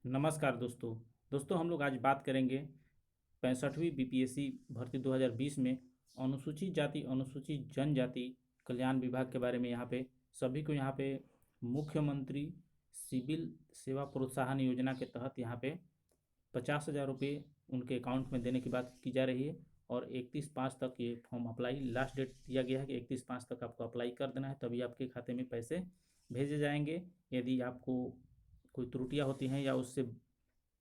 नमस्कार दोस्तों। हम लोग आज बात करेंगे 65वीं बीपीएससी भर्ती 2020 में अनुसूचित जाति अनुसूचित जनजाति कल्याण विभाग के बारे में। यहाँ पे सभी को यहाँ पे मुख्यमंत्री सिविल सेवा प्रोत्साहन योजना के तहत यहाँ पे 50,000 रुपये उनके अकाउंट में देने की बात की जा रही है। और 31/5 तक ये फॉर्म अप्लाई लास्ट डेट दिया गया है कि 31/5 तक आपको अप्लाई कर देना है, तभी आपके खाते में पैसे भेजे जाएंगे। यदि आपको कोई त्रुटियां होती हैं या उससे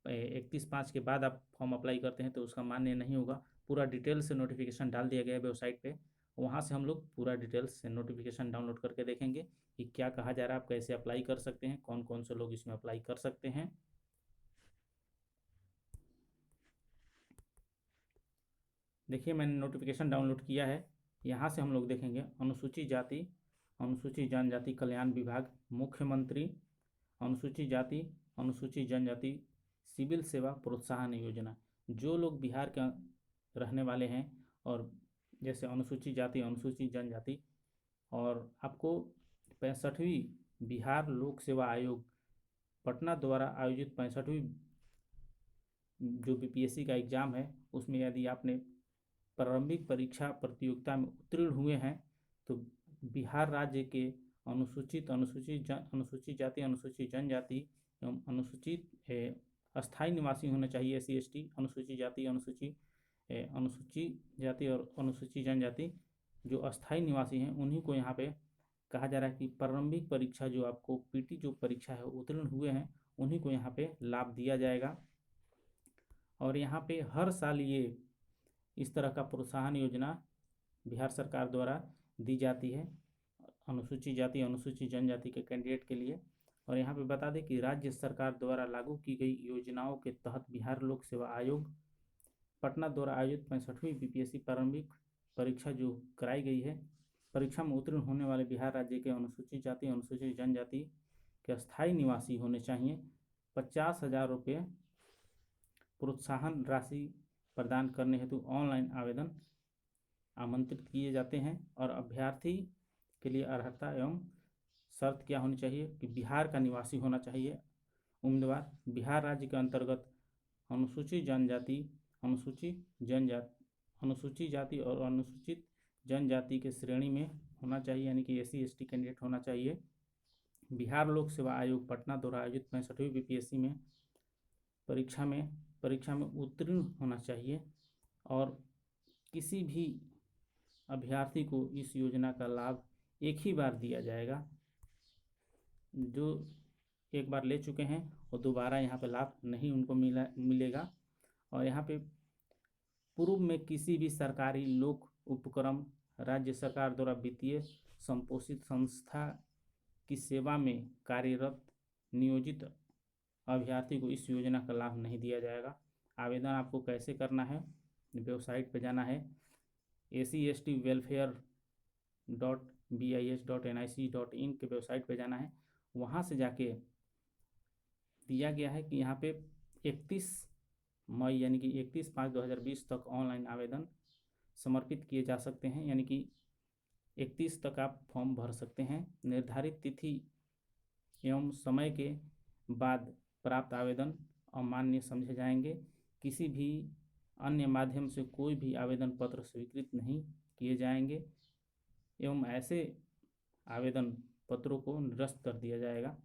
31/5 के बाद आप फॉर्म अप्लाई करते हैं तो उसका मान्य नहीं होगा। पूरा डिटेल से नोटिफिकेशन डाल दिया गया है वेबसाइट पे, वहाँ से हम लोग पूरा डिटेल्स से नोटिफिकेशन डाउनलोड करके देखेंगे कि क्या कहा जा रहा है, आप कैसे अप्लाई कर सकते हैं, कौन कौन से लोग इसमें अप्लाई कर सकते हैं। देखिए, मैंने नोटिफिकेशन डाउनलोड किया है। यहाँ से हम लोग देखेंगे अनुसूचित जाति अनुसूचित जनजाति कल्याण विभाग, मुख्यमंत्री अनुसूचित जाति अनुसूचित जनजाति सिविल सेवा प्रोत्साहन योजना। जो लोग बिहार के रहने वाले हैं और जैसे अनुसूचित जाति अनुसूचित जनजाति, और आपको 65वीं बिहार लोक सेवा आयोग पटना द्वारा आयोजित 65वीं जो बीपीएससी का एग्ज़ाम है उसमें यदि आपने प्रारंभिक परीक्षा प्रतियोगिता में उत्तीर्ण हुए हैं तो बिहार राज्य के अनुसूचित जाति अनुसूचित जनजाति एवं अनुसूचित अस्थायी निवासी होना चाहिए, SC ST, अनुसूचित जाति और अनुसूचित जनजाति जो अस्थायी निवासी हैं उन्हीं को यहाँ पे कहा जा रहा है कि प्रारंभिक परीक्षा जो आपको पीटी जो परीक्षा है उत्तीर्ण हुए हैं उन्हीं को यहाँ पे लाभ दिया जाएगा। और यहाँ पे हर साल ये इस तरह का प्रोत्साहन योजना बिहार सरकार द्वारा दी जाती है अनुसूचित जाति अनुसूचित जनजाति के कैंडिडेट के लिए। और यहाँ पे बता दें कि राज्य सरकार द्वारा लागू की गई योजनाओं के तहत बिहार लोक सेवा आयोग पटना द्वारा आयोजित 65वीं बीपीएससी प्रारंभिक परीक्षा जो कराई गई है, परीक्षा में उत्तीर्ण होने वाले बिहार राज्य के अनुसूचित जाति अनुसूचित जनजाति के अस्थायी निवासी होने चाहिए। 50,000 रुपये प्रोत्साहन राशि प्रदान करने हेतु ऑनलाइन आवेदन आमंत्रित किए जाते हैं। और अभ्यर्थी के लिए अर्हता एवं शर्त क्या होनी चाहिए कि बिहार का निवासी होना चाहिए उम्मीदवार, बिहार राज्य के अंतर्गत अनुसूचित जनजाति अनुसूचित जाति और अनुसूचित जनजाति के श्रेणी में होना चाहिए, यानी कि SC ST कैंडिडेट होना चाहिए। बिहार लोक सेवा आयोग पटना द्वारा आयोजित 65वीं बीपीएससी में परीक्षा में उत्तीर्ण होना चाहिए। और किसी भी अभ्यर्थी को इस योजना का लाभ एक ही बार दिया जाएगा। जो एक बार ले चुके हैं और दोबारा यहाँ पे लाभ नहीं उनको मिलेगा। और यहाँ पे पूर्व में किसी भी सरकारी लोक उपक्रम राज्य सरकार द्वारा वित्तीय संपोषित संस्था की सेवा में कार्यरत नियोजित अभ्यर्थी को इस योजना का लाभ नहीं दिया जाएगा। आवेदन आपको कैसे करना है, वेबसाइट पे जाना है SCSTwelfare.bis.nic.in के वेबसाइट पे जाना है। वहाँ से जाके दिया गया है कि यहाँ पे 31 मई यानी कि 31/5/2020 तक ऑनलाइन आवेदन समर्पित किए जा सकते हैं, यानी कि 31 तक आप फॉर्म भर सकते हैं। निर्धारित तिथि एवं समय के बाद प्राप्त आवेदन अमान्य समझे जाएंगे। किसी भी अन्य माध्यम से कोई भी आवेदन पत्र स्वीकृत नहीं किए जाएंगे एवं ऐसे आवेदन पत्रों को निरस्त कर दिया जाएगा।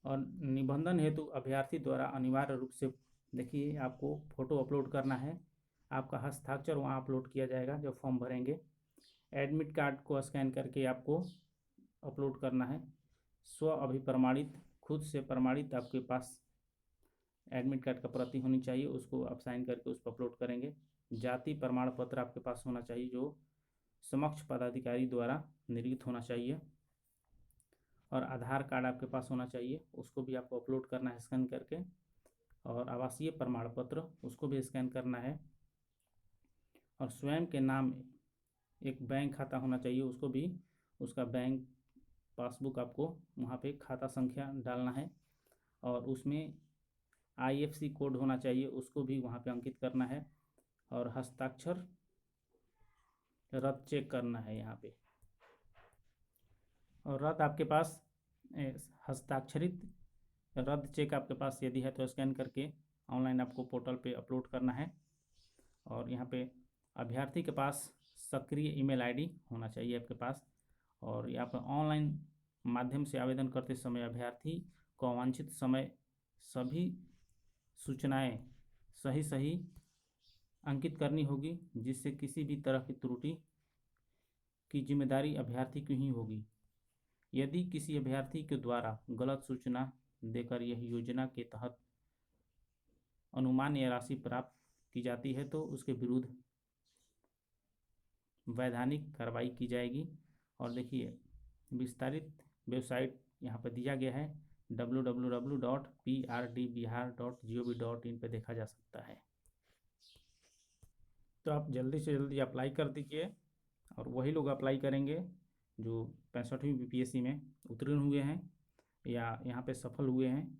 और निबंधन हेतु अभ्यर्थी द्वारा अनिवार्य रूप से देखिए आपको फ़ोटो अपलोड करना है, आपका हस्ताक्षर वहाँ अपलोड किया जाएगा जब फॉर्म भरेंगे। एडमिट कार्ड को स्कैन करके आपको अपलोड करना है। स्व अभिप्रमाणित खुद से प्रमाणित आपके पास एडमिट कार्ड का प्रति होनी चाहिए, उसको आप साइन करके उस पर अपलोड करेंगे। जाति प्रमाण पत्र आपके पास होना चाहिए जो समक्ष पदाधिकारी द्वारा निर्गत होना चाहिए। और आधार कार्ड आपके पास होना चाहिए, उसको भी आपको अपलोड करना है स्कैन करके। और आवासीय प्रमाण पत्र उसको भी स्कैन करना है। और स्वयं के नाम एक बैंक खाता होना चाहिए, उसको भी उसका बैंक पासबुक आपको वहाँ पे खाता संख्या डालना है। और उसमें IFC कोड होना चाहिए, उसको भी वहाँ पे अंकित करना है। और हस्ताक्षर रत चेक करना है यहाँ पे। और रत आपके पास हस्ताक्षरित रद्द चेक आपके पास यदि है तो स्कैन करके ऑनलाइन आपको पोर्टल पे अपलोड करना है। और यहाँ पे अभ्यर्थी के पास सक्रिय ईमेल आईडी होना चाहिए आपके पास। और यहाँ पर ऑनलाइन माध्यम से आवेदन करते समय अभ्यर्थी को अवांछित समय सभी सूचनाएं सही अंकित करनी होगी, जिससे किसी भी तरह की त्रुटि की जिम्मेदारी अभ्यर्थी की ही होगी। यदि किसी अभ्यर्थी के द्वारा गलत सूचना देकर यह योजना के तहत अनुमान या राशि प्राप्त की जाती है तो उसके विरुद्ध वैधानिक कार्रवाई की जाएगी। और देखिए विस्तारित वेबसाइट यहाँ पर दिया गया है www.prdbihar.gov.in पे देखा जा सकता है। तो आप जल्दी से जल्दी अप्लाई कर दीजिए। और वही लोग अप्लाई करेंगे जो 65वीं बीपीएससी में उत्तीर्ण हुए हैं या यहाँ पे सफल हुए हैं,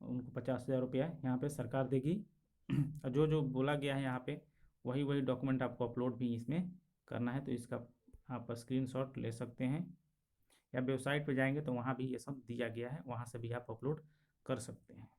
उनको 50,000 रुपया यहाँ पे सरकार देगी। और जो बोला गया है यहाँ पे वही डॉक्यूमेंट आपको अपलोड भी इसमें करना है। तो इसका आप स्क्रीनशॉट ले सकते हैं या वेबसाइट पे जाएंगे तो वहाँ भी ये सब दिया गया है, वहाँ से भी आप अपलोड कर सकते हैं।